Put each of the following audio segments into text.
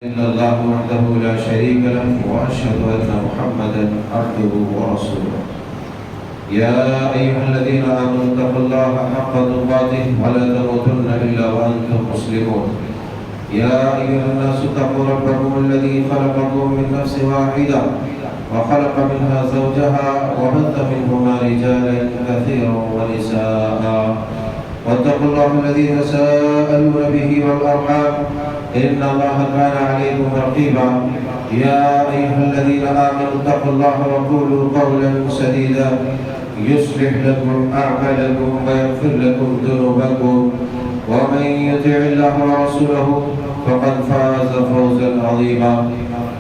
إلا الله وحده لا شريك له وأشهد أن محمدا عبده ورسوله يا أيها الذين آمنوا اتقوا الله حق تقاته ولا تموتن إلا وأنتم مسلمون يا أيها الناس اتقوا ربكم الذي خلقكم من نفس واحدة وخلق منها زوجها وبث منهما رجالا كثيرا ونساء واتقوا الله الذي تساءلون به والأرحام إن الله كان عليكم رقيبا يا أيها الذين آمنوا اتقوا الله وقولوا قولا سديدا يصلح لكم أعمالكم ويغفر لكم ذنوبكم ومن يطع الله ورسوله فقد فاز فوزا عظيما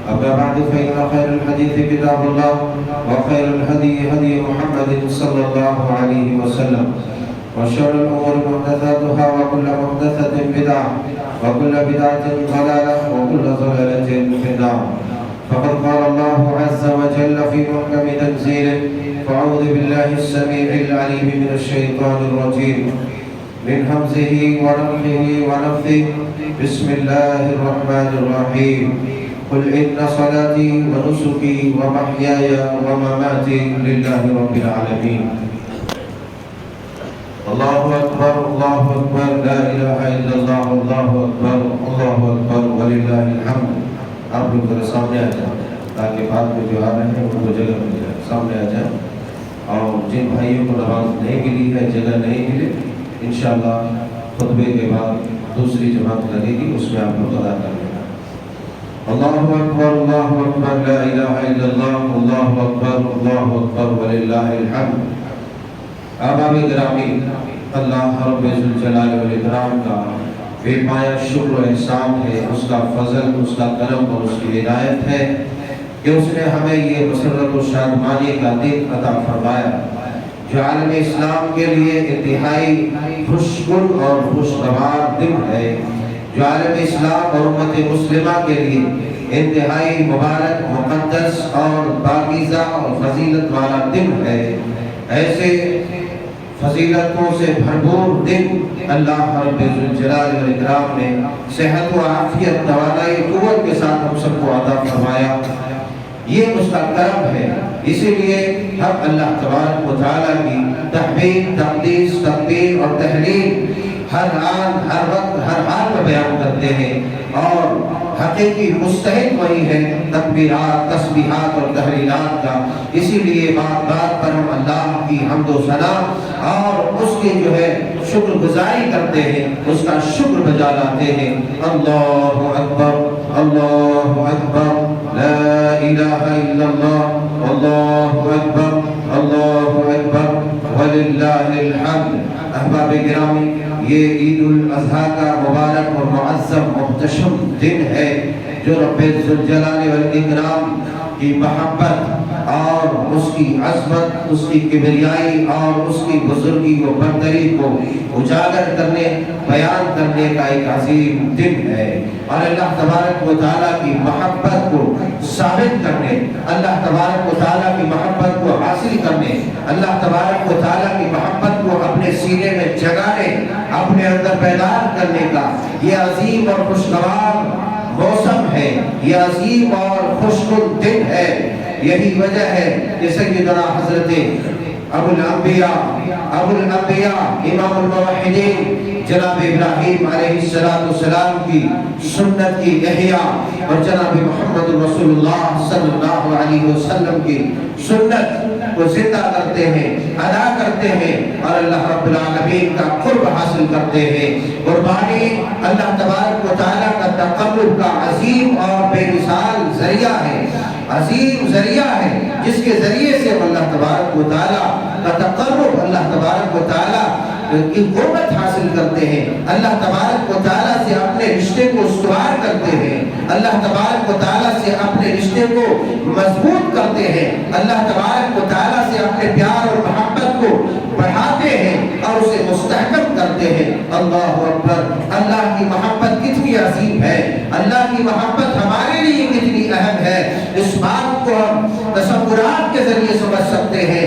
أما بعد فإن خير الحديث كتاب الله وخير الهدي هدي محمد صلى الله عليه وسلم وشر الأمور محدثاتها وكل محدثة بدعة وكل بدعة ضلالة وكل ضلالة في النار فقد قال الله عز وجل في محكم تنزيله فأعوذ بالله السميع العليم من الشيطان الرجيم من همزه ونفخه ونفثه بسم الله الرحمن الرحيم قل إن صلاتي ونسكي ومحياي ومماتي لله رب العالمين الله أكبر الله أكبر لا إله إلا الله الله أكبر الله أكبر ولله الحمد آپ لوگ ذرا سامنے آ جائیں تاکہ بعد میں جو آ رہے ہیں ان کو جگہ مل جائے سامنے آ جائیں اور جن بھائیوں کو نماز نہیں ملی ہے جگہ نہیں ملے انشاءاللہ خطبے کے بعد دوسری جماعت لگے گی اس میں آپ لوگ ادا کر لینا اللہ اکبر لا الہ الا اللہ اللہ اکبر وللہ الحمد احباب گرامی اللہ رب ذوالجلال والاکرام کا بے پایا شکر و احسان ہے اس کا فضل اس کا کرم اور اس کی ہدایت ہے کہ اس نے ہمیں یہ مسرت و شادمانی کا دن عطا فرمایا جو عالم اسلام کے لیے انتہائی خوشگل اور خوشگوار دن ہے جو عالم اسلام اور امت مسلمہ کے لیے انتہائی مبارک مقدس اور پاکیزہ اور فضیلت والا دن ہے ایسے فضیلتوں سے بھرپور دن اللہ رب ذوالجلال والاکرام نے صحت و عافیت توانائی قوت کے ساتھ ہم سب کو عطا فرمایا یہ اس کا کرم ہے اسی لیے ہم اللہ تبارک و تعالیٰ کی تحمید تقدیس تکبیر اور تحلیل ہر آن ہر وقت ہر حال میں بیان کرتے ہیں اور حقیقی مستحق وہی ہے تکبیرات تسبیحات اور تحلیلات کا اسی لیے بات بات پر ہم اللہ کی حمد و ثنا اور اس کی جو ہے شکر گزاری کرتے ہیں اس کا شکر بجا لاتے ہیں اللہ اکبر لا الہ الا اللہ اللہ اکبر وللہ الحمد احباب گرامی یہ عید الاضحیٰ کا مبارک اور معظم محتشم دن ہے جو رب ذوالجلال والاکرام کی محبت اور اس کی عظمت اس کی کبریائی اور اس کی بزرگی و برتری کو اجاگر کرنے بیان کرنے کا ایک عظیم دن ہے اور اللہ تبارک و تعالیٰ کی محبت کو ثابت کرنے اللہ تبارک و تعالیٰ کی محبت کو حاصل کرنے اللہ تبارک و تعالیٰ کی محبت کو اپنے سینے میں جگانے اپنے اندر بیدار کرنے کا یہ عظیم اور خوشگوار موسم ہے یہ عظیم اور خوشگل دن ہے یہی وجہ ہے کہ سیدنا حضرت ابو الانبیاء امام الموحدین جناب ابراہیم علیہ السلام کی سنت کی احیاء اور جناب محمد رسول اللہ صلی اللہ علیہ وسلم کی سنت کو زندہ کرتے ہیں ادا کرتے ہیں اور اللہ رب العالمین کا قرب حاصل کرتے ہیں قربانی اللہ تبارک و تعالیٰ کا تقرب کا عظیم اور بے مثال ذریعہ ہے عظیم ذریعہ ہے جس کے ذریعے سے اللہ تبارک و تعالیٰ کا تقرب اللہ تبارک و تعالیٰ کی قربت حاصل کرتے ہیں اللہ تبارک و تعالیٰ سے اپنے رشتے کو استوار کرتے ہیں اللہ تبارک و تعالیٰ سے اپنے رشتے کو مضبوط کرتے ہیں اللہ تبارک و تعالیٰ سے اپنے پیار اور محبت کو بڑھاتے ہیں اور اسے مستحکم کرتے ہیں اللہ اکبر اللہ کی محبت کتنی عظیم ہے اللہ کی محبت ہمارے لیے کتنی اہم ہے اس بات کو ہم تصورات کے ذریعے سمجھ سکتے ہیں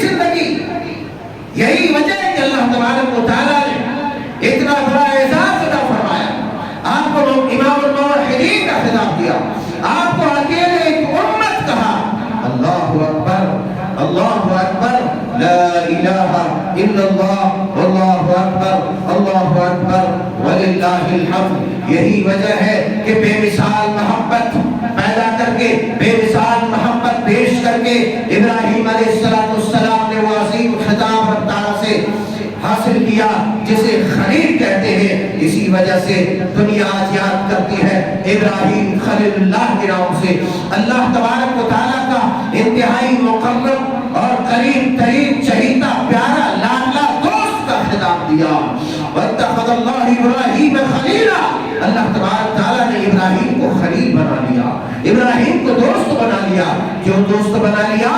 زندگی. یہی وجہ ہے کہ اللہ تبارک و تعالیٰ نے اتنا بڑا اعزاز عطا فرمایا. آپ کو امام الموحدین کا خطاب دیا, آپ کو اکیلے ایک امت کہا. اللہ اکبر, اللہ اکبر, لا الہ الا اللہ, واللہ اکبر, اللہ اکبر, وللہ الحمد. یہی وجہ ہے کہ بے مثال محبت پیدا کر کے, بے مثال محبت پیش کر کے ابراہیم علیہ السلام نے وہ عظیم خطاب رب تعالیٰ سے حاصل کیا جسے خلیل کہتے ہیں. اسی وجہ سے دنیا آج یاد کرتی ہے ابراہیم خلیل اللہ کے نام سے. اللہ تبارک و تعالیٰ کا انتہائی مقرب اور قریب ترین چہیتا پیارا لاڈلا دوست کا خطاب دیا. واتخذ اللہ ابراہیم خلیلا, اللہ تبارک تعالیٰ نے ابراہیم کو خلیل بنا لیا, ابراہیم کو دوست بنا لیا. کیوں دوست بنا لیا؟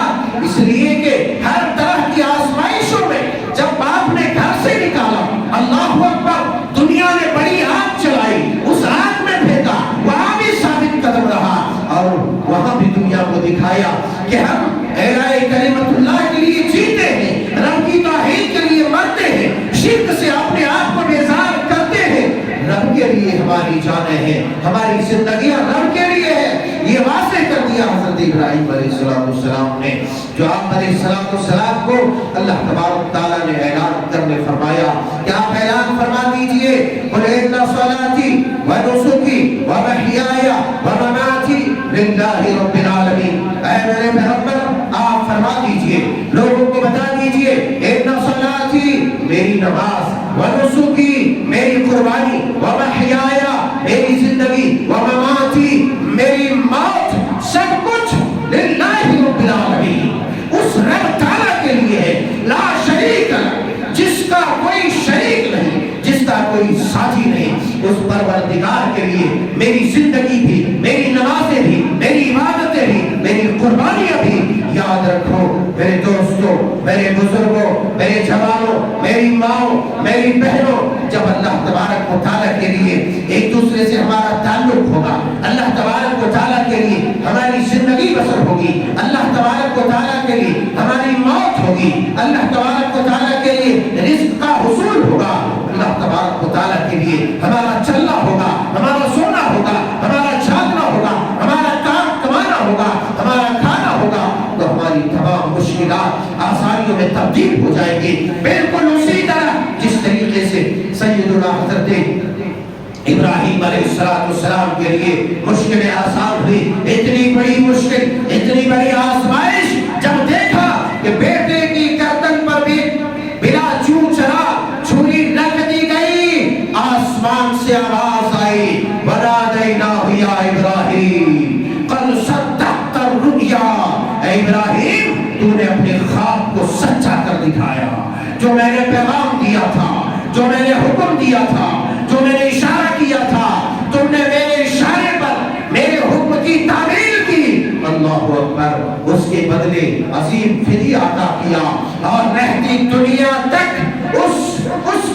اس لیے کہ ہر طرح کی آزمائشوں میں جب باپ نے گھر سے نکالا, اللہ اکبر, دنیا نے بڑی آگ چلائی, اس آگ میں پھینکا, وہاں بھی ثابت قدم رہا اور وہاں بھی دنیا کو دکھایا کہ ہم اعلاء کلمت اللہ کے لیے جیتے ہیں, رب کی توحید کے لیے مرتے ہیں, شرک سے اپنے آپ کو بیزار کرتے ہیں. رب کے لیے ہماری جانیں ہیں, ہماری زندگیاں رب کے لیے ہے. یہ واضح کر دیا حضرت ابراہیم علیہ السلام نے, جو آپ علیہ السلام کو اللہ تبارک تعالیٰ نے اعلان کرنے فرمایا کہ آپ اعلان فرما دیجئے, قُلْ إِنَّ صَلَاتِي وَنُسُكِي وَمَحْيَايَ وَمَمَاتِي لِلَّهِ رَبِّ الْعَالَمِينَ. اے میرے پیغمبر آپ فرما دیجئے, لوگوں کو بتا دیجئے, إِنَّ صَلَاتِي میری نماز, وَنُسُكِي میری قربانی, وَمَحْيَايَ میری زندگی, وَمَمَاتِي میری موت, سب کچھ للہ رب العالمین, اس رب تعالیٰ کے لیے ہے. لا شریک لہ, جس کا کوئی شریک نہیں, جس کا کوئی ساتھی نہیں. اس پروردگار کے لیے میری زندگی بھی, میری نمازیں بھی, میری عبادتیں بھی, میری قربانیاں بھی. یاد رکھو میرے دوستوں, میرے بزرگوں, میرے جوانوں, میری ماؤں, میری بہنوں, جب اللہ تبارک و تعالیٰ کے لیے ایک دوسرے سے ہمارا تعلق ہوگا, اللہ تبارک و تعالیٰ کے لیے ہماری زندگی بسر ہوگی, اللہ تبارک و تعالیٰ کے لیے ہماری موت ہوگی, اللہ تبارک و تعالیٰ کے لیے رزق کا حصول ہوگا, اللہ تبارک و تعالیٰ کے لیے ہمارا چلنا ہوگا, ہمارا سونا ہوگا, ہمارا جاگنا ہوگا, ہمارا کام کمانا ہوگا, ہمارا کھانا ہوگا, تو ہماری تمام مشکلات آسانیوں میں تبدیل ہو جائیں گی. بالکل اسی طرح جس طریقے سے سیدنا حضرت ابراہیم علیہ السلام کے لیے مشکلیں آسان ہوئی. اتنی بڑی مشکل, اتنی بڑی آزمائش جب دیکھا کہ بیٹے کی گردن پر بھی بلا چون چلا چھری رکھ دی گئی, آسمان سے آواز آئی, وَنَادَيْنَاهُ يَا إِبْرَاهِيمُ قَدْ صَدَّقْتَ الرُّؤْيَا. اے ابراہیم, تو نے اپنے خواب کو سچا کر دکھایا. جو میں نے پیغام دیا تھا, جو میں نے حکم دیا تھا, جو میں نے اشارہ کیا تھا, تم نے میرے اشارے پر میرے حکم کی تعمیل کی. اللہ اکبر. اس کے بدلے عظیم فدیہ عطا کیا اور رہتی دنیا تک اس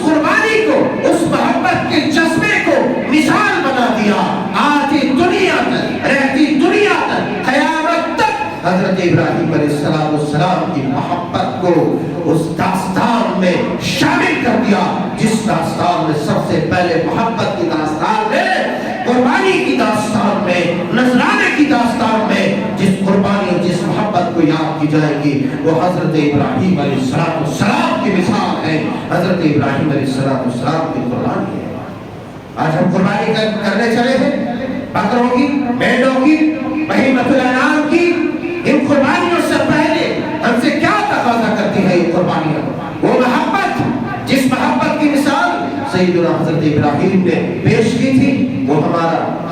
قربانی کو, اس محبت کے جذبے کو مثال بنا دیا. آتی دنیا تک, رہتی دنیا تک, قیامت تک حضرت ابراہیم علیہ السلام کی محبت کو اس داستان میں شامل کر دیا, جس داستان میں سب سے پہلے محبت کی داستان میں, قربانی کی داستان میں, نذرانے کی داستان میں جس قربانی اور جس محبت کو یاد کی جائے گی وہ حضرت ابراہیم علیہ السلام کی مثال ہے. حضرت ابراہیم علیہ السلام کی قربانی ہے. آج ہم قربانی کرنے چلے ہیں, بکروں کی, بھیڑوں کی, بہیمۃ الانعام کی. ان قربانیوں سے پہلے ہم سے کیا تقاضا کرتی ہے یہ قربانیاں؟ وہ محبت, جس محبت کی مثال سیدنا حضرت ابراہیم نے پیش کی تھی, وہ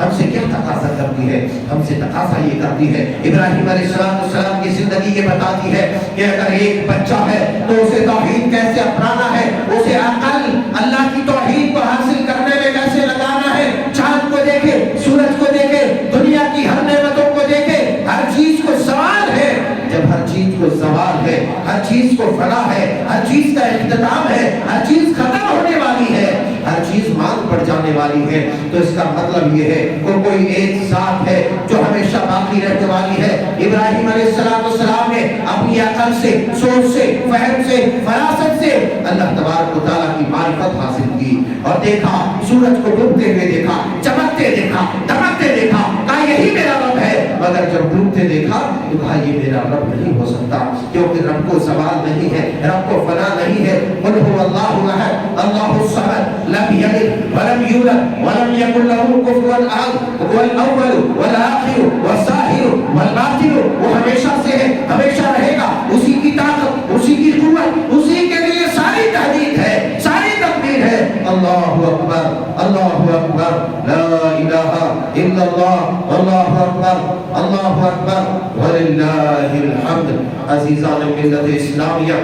ہم سے کیا تقاضا کرتی ہے؟ ہم سے تقاضا یہ کرتی ہے, ابراہیم علیہ السلام کی زندگی یہ بتاتی ہے کہ اگر ایک بچہ ہے تو اسے توحید کیسے اپنانا ہے, اسے عقل اللہ کی توحید کو حاصل کرنے میں کیسے لگانا ہے. چاند کو دیکھے, سورج کو دیکھے, دنیا کی ہر نعمتوں کو دیکھے, ہر چیز کو زوال ہے. جب ہر چیز کو زوال ہے, ہر چیز کو فنا ہے, ہر چیز کا اختتام ہے, ہر چیز ختم ہونے والی ہے, ہر چیز مانگ پڑ جانے والی ہے, تو اس کا مطلب یہ ہے وہ کوئی ایک ذات ہے جو ہمیشہ باقی رہنے والی ہے۔ ابراہیم علیہ السلام نے اپنی عقل سے، سوچ سے، فہم سے، فراست سے اللہ تبارک و تعالیٰ کی معرفت حاصل کی اور دیکھا، سورج کو ڈوبتے ہوئے دیکھا، چمکتے دیکھا، دمکتے دیکھا، کہا یہی میرا رب ہے۔ مگر جب ڈوبتے دیکھا تو کہا یہ میرا رب نہیں ہو سکتا، کیونکہ رب کو زوال نہیں ہے، رب کو فنا نہیں ہے۔ قل هو اللہ احد اللہ الصمد لم یلد ولم یولد ولم یکن له کفوا احد هو الاول والآخر والظاہر والباطن، وہ ہمیشہ سے ہے، ہمیشہ رہے گا، اسی کی طاقت، اسی کی قوت، اسی کے لیے ساری تحدید ہے، ساری تقدیر ہے۔ اللہ اکبر، اللہ اکبر، لا الہ الا اللہ، اللہ اکبر، اللہ اکبر، وللہ الحمد۔ عزیزان ملت اسلامیہ،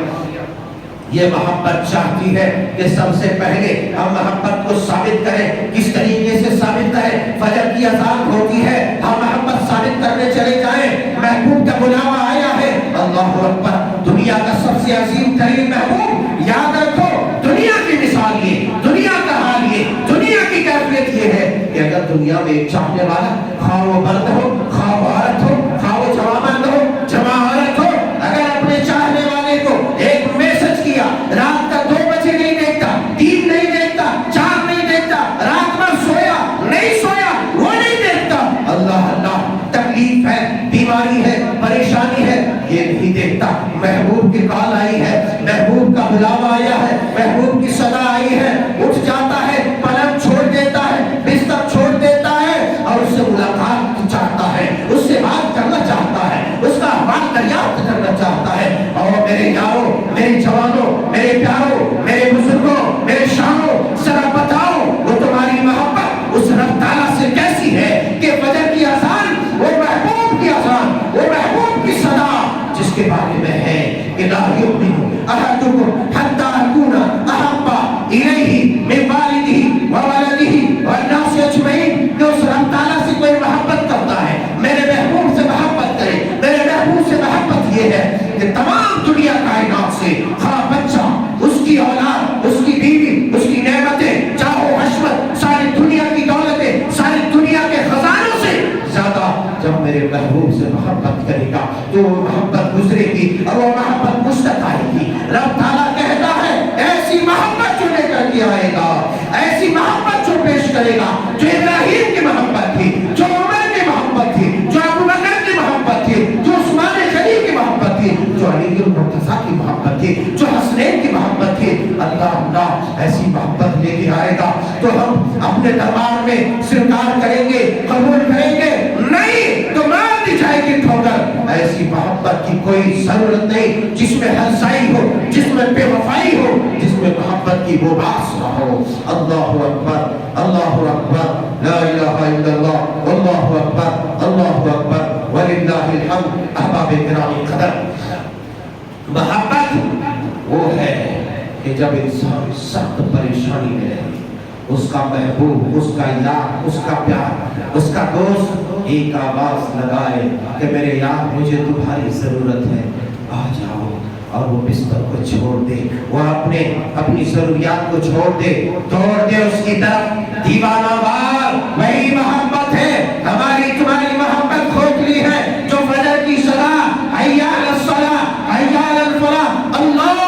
یہ محبت چاہتی ہے کہ سب سے پہلے ہم محبت کو ثابت کریں۔ کس طریقے سے ثابت کریں؟ فجر کی اذان ہوتی ہے، ہم محبت ثابت کرنے چلے جائیں، محبوب کا بلاوا آیا ہے، اللہ اکبر، دنیا کا سب سے عظیم ترین محبوب، یاد رکھو دنیا کی مثال یہ، دنیا کا حال یہ، دنیا کی کیفیت یہ ہے کہ اگر دنیا میں ایک چاہنے والا، خواہ وہ مرد ہو، خواہ وہ عورت ہو، خواہ وہ جوان مرد ہو، جوان عورت ہو، اگر اپنے چاہنے والے کو ایک میسج کیا، رات کا 2 بجے نہیں دیکھتا، 3 نہیں دیکھتا، 4 نہیں دیکھتا، رات میں سویا نہیں سویا وہ نہیں دیکھتا، اللہ اللہ، تکلیف ہے، بیماری ہے، پریشانی ہے، یہ نہیں دیکھتا، محبوب کی کال آئی ہے، محبوب کا بلاوا آیا ہے، محبوب کی صدا آئی ہے، اٹھ جاتا ہے، پلنگ چھوڑ دیتا ہے، بستر چھوڑ دیتا ہے اور اس سے ملاقات چاہتا ہے، اس سے بات کرنا چاہتا ہے، اس کا حال دریافت کرنا چاہتا ہے۔ اور میرے یاروں، میرے جوانوں، میرے پیاروں، میرے بزرگوں، میرے شانوں، ذرا بتاؤ وہ تمہاری محبت اس رب تعالیٰ سے کیسی ہے کہ فجر کی اذان، وہ محبوب کی اذان، وہ محبوب کی صدا جس کے بارے میں ہے کہ لا یؤمن احدکم حتی اکون احب الیہ من والدہ وولدہ والناس اجمعین، کہ اس رب تعالیٰ سے کوئی محبت کرتا ہے، میرے محبوب سے محبت کرے، میرے محبوب سے محبت یہ ہے کہ تمام دنیا کائنات سے، خواہ بچہ، اس کی اولاد، اس کی بیوی، اس کی نعمتیں، چاہو حشمت، ساری دنیا کی دولتیں، ساری دنیا کے خزانوں سے زیادہ جب میرے محبوب سے محبت کرے گا تو وہ محبت گزرے گی اور وہ محبت مشتاق آئے گی۔ رب تعالیٰ کہتا ہے ایسی محبت جو لے کر کے آئے گا، ایسی محبت جو پیش کرے گا، جو ابراہیم کی محبت تھی، جو عمر کی محبت تھی، جو ابو بکر کی محبت تھی، جو عثمان غنی کی محبت تھی، جو علی المرتضیٰ کی محبت تھی، جو حسنین کی محبت تھی، اللہ اللہ ایسی محبت لے کے آئے گا تو ہم اپنے دربار میں سرکار کریں گے، قبول کریں گے، نہیں تو مار دی جائے گی ٹھوکر۔ ایسی محبت کی کوئی ضرورت نہیں جس میں ہنسائی ہو، جس میں بے وفائی ہو، جس میں محبت کی وہ باس نہ ہو۔ اللہ اکبر، اللہ اکبر، لا الہ الا اللہ، اللہ اکبر، اللہ اکبر، وللہ الحمد۔ احباب گرامی قدر، محبت وہ ہے کہ جب انسان سخت پریشانی میں رہے، اس کا محبوب، اس کا یار، اس کا پیار، اس کا دوست ایک آواز لگائے کہ میرے یار مجھے تمہاری ضرورت ہے، آ جاؤ، اور وہ بستر کو چھوڑ دے، وہ اپنی ضروریات کو چھوڑ دے، توڑ دے اس کی طرف، دیوانہ وار، وہی محبت ہے۔ ہماری تمہاری محبت کھوکھلی ہے جو فجر کی صدا، حی علی الصلاۃ، حی علی الفلاح، اللہ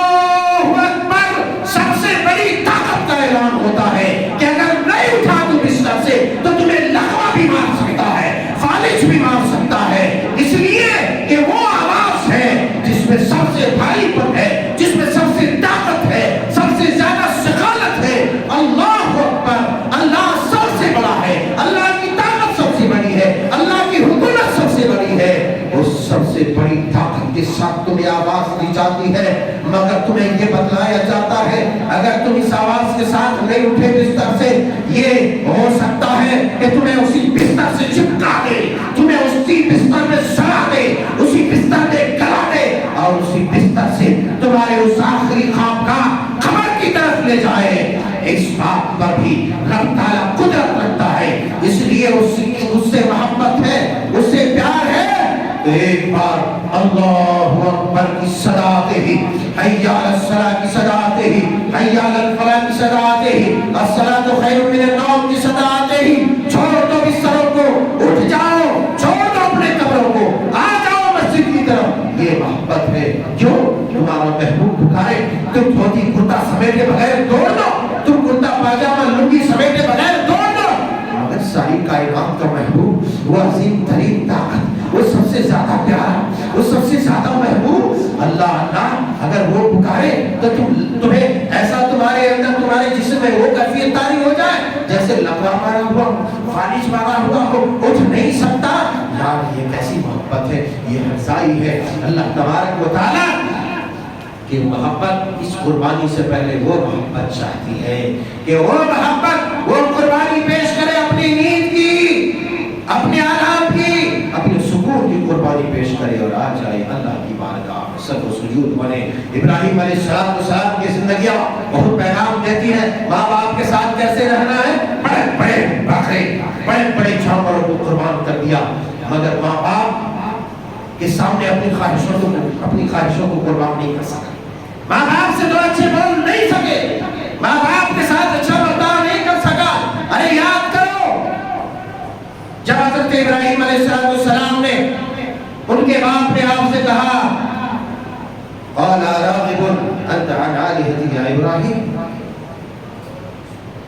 اکبر، سب سے بڑی طاقت کا اعلان ہوتا ہے کہ اگر نہیں اٹھا تو بستر سے تو تمہیں لقمہ بھی مار سکتا ہے، فالج بھی مار سکتا ہے، اس لیے کہ وہ آواز ہے جس میں سب سے بھاری پن ہے، جس میں سب سے طاقت ہے، سب سے زیادہ ثقالت ہے۔ اللہ اکبر، اللہ سب سے بڑا ہے، اللہ کی طاقت سب سے بڑی ہے، اللہ کی حکومت سب سے بڑی ہے۔ اس سب سے بڑی طاقت کے ساتھ تمہیں آواز دی جاتی ہے، مگر تمہیں یہ بتلایا جاتا ہے اگر تم اس آواز کے ساتھ نہیں اٹھے بستر سے، یہ ہو سکتا ہے کہ تمہیں اسی بستر سے چپکا دے، تمہیں اسی بستر میں سلا دے، اسی بستر میں گلا دے، اور اسی بستر سے تمہارے اس آخری خواب کا قبر کی طرف لے جائے۔ اس بات پر بھی رب تعالیٰ قدرت رکھتا ہے، اس لیے اس سے محبت ہے، اس سے پیار ہے۔ ایک بار اللہ اکبر کی صدا آتے ہی، حی علی الصلاۃ کی صدا آتے ہی، حی علی الفلاح کی صدا آتے ہی، الصلاۃ خیر من النوم کی صدا آتے نہیں, چھوڑ دو بستروں کو, اٹھ جاؤ, چھوڑ دو اپنے قبروں کو, آ جاؤ مسجد کی طرف. یہ محبت ہے. کیوں؟ تمہارا محبوب پکارے, تم دھوتی کرتا سمیٹے بغیر دوڑ دو, تم کرتا پاجامہ لنگی سمیٹے بغیر دوڑ دو. مگر ساری کائنات کا محبوب, وہ عظیم ترین طاقت, وہ سب سے زیادہ پیارا, وہ سب سے زیادہ محبوب اللہ. اللہ اگر وہ پکارے تو تمہیں ایسا تمہارے اندر, تمہارے جسم میں وہ کیفیت طاری ہو جائے جیسے لگوا مارا ہوا, فالج مارا ہوا ہو, اٹھ نہیں سکتا. یار یہ کیسی محبت ہے, یہ ہرزائی ہے. اللہ تبارک و تعالی کہ محبت اس قربانی سے پہلے وہ محبت چاہتی ہے کہ وہ محبت, وہ قربانی پیش کرے اپنی نیند کی, اپنے آرام کی, اپنے سکون کی قربانی پیش کرے اور آ جائے اللہ کی بارگاہ میں سر و سجود بنے. ابراہیم علیہ السلام کی زندگیاں بہت پیغام دیتی ہیں. ماں باپ کے ساتھ کیسے رہنا ہے, بڑے بڑے بکرے, بڑے بڑے جانوروں کو قربان کر دیا, مگر ماں باپ کے سامنے اپنی خواہشوں کو قربان نہیں کر سکا. ماں باپ سے دو اچھے بول نہیں سکے, ماں باپ کے ساتھ اچھا برتاؤ نہیں کر سکا. ارے یاد کرو جب حضرت ابراہیم علیہ السلام نے, ان کے باپ نے آپ سے کہا قال راغب انت عن آلهتي يا ابراہیم,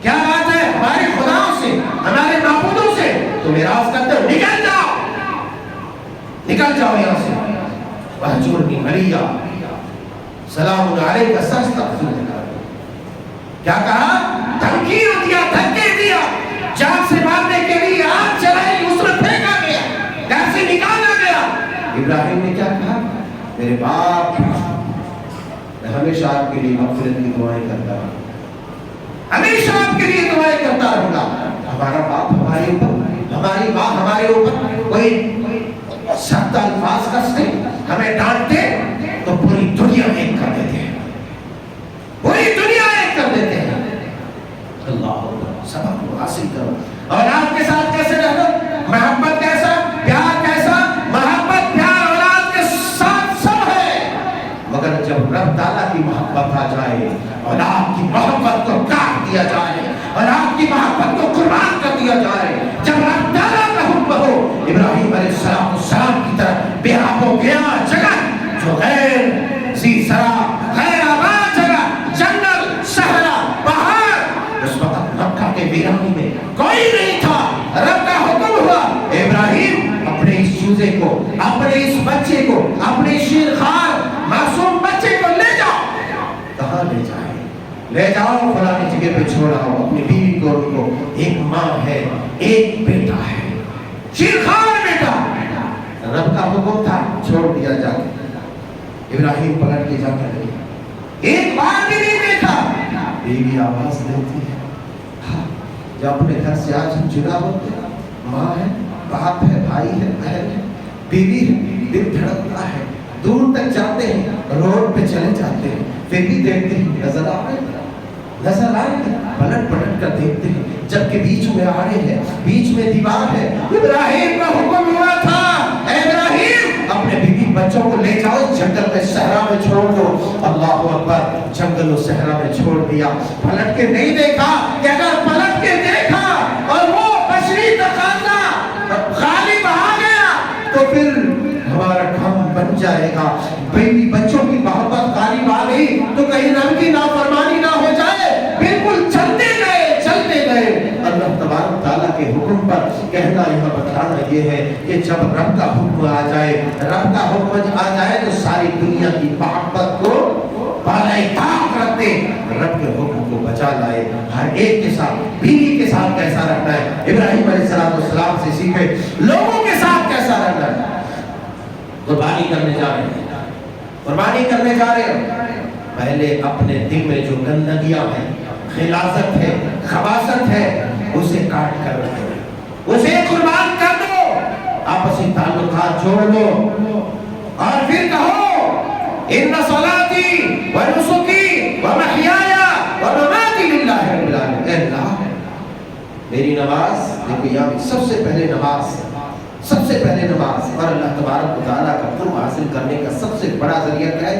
کیا بات ہے ہمارے خداؤں سے, ہمارے معبودوں سے تم اعراض کرتے ہو, نکل جاؤ, نکل جاؤ یہاں سے. وہجرنی ملیا سلام علیک ساستغفر لک. کیا کہا؟ دھمکی دیا, دھکے دیا, جان سے مارنے کے لیے آگ جلائی, اس میں پھینکا گیا, گھر سے نکالا گیا. ابراہیم نے کیا کہا؟ میرے باپ, میں ہمیشہ آپ کے لیے مغفرت کی دعائیں کرتا رہوں, ہمیشہ آپ کے لیے دعائیں کرتا رہوں گا. ہمارا باپ ہمارے اوپر, ہماری ماں ہمارے اوپر کوئی سخت الفاظ کستے, ہمیں ڈانٹتے تو پوری دنیا ایک کر دیتے ہیں, پوری دنیا ایک کر دیتے ہیں. اللہ سبق کو حاصل کرو. اولاد کے ساتھ کیسے رہو, محبت کیسا, پیار کیسا, محبت پیار اولاد کے ساتھ سب ہے, مگر جب رب تعالیٰ کی محبت آ جائے, اولاد کی محبت کو کاٹ دیا جائے, اولاد کی محبت کو قربان کر دیا جائے, جب رب تعالیٰ کا حکم ہو. ابراہیم علیہ السلام کی طرف بے آب و گیا جگہ جو غیر ذی زرع, غیر آباد جگہ, جنگل, صحرا, پہاڑ, اس وقت مکہ کے ویرانی میں کوئی نہیں تھا. رب کا حکم ہوا ابراہیم اپنے اس چوزے کو, اپنے اس بچے کو, اپنے شیرخوار معصوم بچے کو لے جاؤ. کہاں لے جائے؟ لے جاؤ فلانی جگہ پہ چھوڑاؤ اپنی بیوی کو, ان کو ایک ماں ہے, ایک بیٹا ہے, شیرخوار بیٹا. رب کا حکم تھا, چھوڑ دیا جا کے. ابراہیم پلٹ کے جا کر ایک بار بھی نہیں دیکھا. بیوی آواز دیتی ہے, جب اپنے گھر سے آج ہم جدا ہوتے ہیں, ماں ہے, باپ ہے, بھائی ہے, بہن ہے, بیوی ہے, دل دھڑکتا ہے, دور تک جاتے ہیں, روڈ پہ چلے جاتے ہیں, پھر بھی دیکھتے ہیں نظر آ رہے ہیں, پلٹ کر دیکھتے ہیں, جبکہ بیچ میں آڑے ہے, بیچ میں دیوار ہے. ابراہیم کا حکم ہوا تھا اے ابراہیم اپنے بیوی بچوں کو لے جاؤ, جنگل میں صحرا میں چھوڑ دو. اللہ اکبر, جنگل و صحرا میں چھوڑ دیا. پلٹ کے نہیں دیکھا کہ اگر پلٹ کے دیکھا اور وہ بشری تقاضا غالب آ گیا تو پھر ہمارا کام بن جائے گا. بیوی بچوں کی محبت غالب آ گئی تو کہیں رب کی نافرمانی نہ ہو جائے. بالکل چلتے گئے. اللہ تبارک تعالیٰ کے حکم پر کہنا, یہاں بتانا یہ ہے کہ جب رب کا حکم آ جائے, رب کا حکم آ جائے تو ساری دنیا کی محبت کو بالائے طاق رکھتے, رب کے حکم کو بچا لائے. ہر ایک کے ساتھ, بیوی کے ساتھ کیسا رکھنا ہے ابراہیم علیہ السلام سے سیکھے, لوگوں کے ساتھ کیسا رکھنا ہے. قربانی کرنے جا رہے ہیں, قربانی کرنے جا رہے ہیں, پہلے اپنے دل میں جو گندگیاں ہیں, خلاصت ہے, خباثت ہے, اسے کاٹ کر رکھو, اسے قربان کر دو, آپسی تعلقات جوڑ دو اور پھر کہو ان صلاتی و نسکی و محیایا و مماتی للہ رب العالمین. اے اللہ میری نماز, دیکھو یہاں سب سے پہلے نماز, اور اللہ تبارک و تعالیٰ کا قرب حاصل کرنے کا سب سے بڑا ذریعہ کیا ہے؟